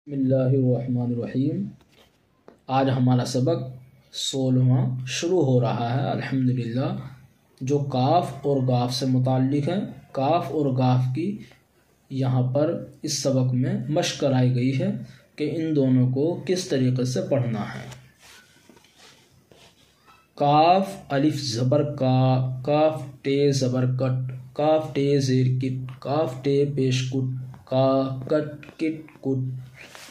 بسم اللہ الرحمن الرحیم۔ آج ہمارا سبق 16واں شروع ہو رہا ہے الحمدللہ، جو کاف اور گاف سے متعلق ہے۔ کاف اور گاف کی یہاں پر اس سبق میں مشق کرائی گئی ہے کہ ان دونوں کو کس طریقے سے پڑھنا ہے۔ کاف الف زبر کا، کاف ٹے زبر کٹ، کاف ٹے زیر کٹ، کاف ٹے پیش کٹ، کا کٹ کٹ کٹ،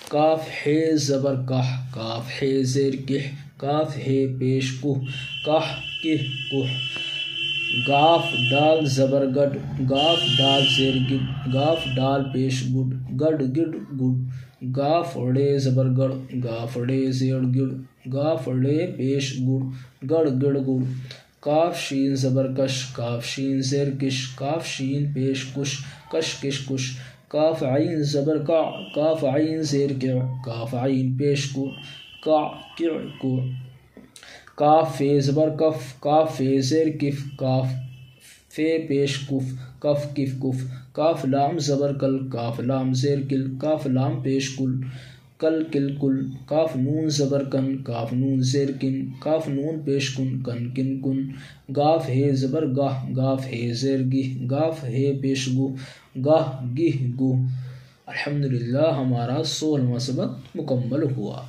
کاف ہے زبر کح، کاف ہے زیر کح، کاف ہے پیش کح، کح کح کح، گاف ڈال زبر گڈ، گاف ڈال زیر گڈ، گاف ڈال پیش گڈ، گڈ گڈ گڈ، گاف ڑے زبر گڑ، گاف ڑے زیر گڑ، گاف ڑے پیش گڑ، گڑ گڑ گڑ، کاف شین زبر کش، کاف شین زیر کش، کاف شین پیش کش، کش کش کش، کاف عین زبر کا، کاف عین زیر کع، کاف عین پیش کو، کع کع کو، کاف فے زبر کف، کاف فے زیر کف، کاف فے پیش کف، کف کف کف، کاف لام زبر کل، کاف لام زیر کل، کاف لام پیش کل، کل کل کل، کاف نون زبر کن، کاف نون زیر کن، کاف نون پیش کن، کن کن کن، گاف ہے زبر گاہ، گاف ہے زیر گہ، گاف ہے پیش گو، گاہ گہ گو۔ الحمدللہ ہمارا 16واں سبق مکمل ہوا۔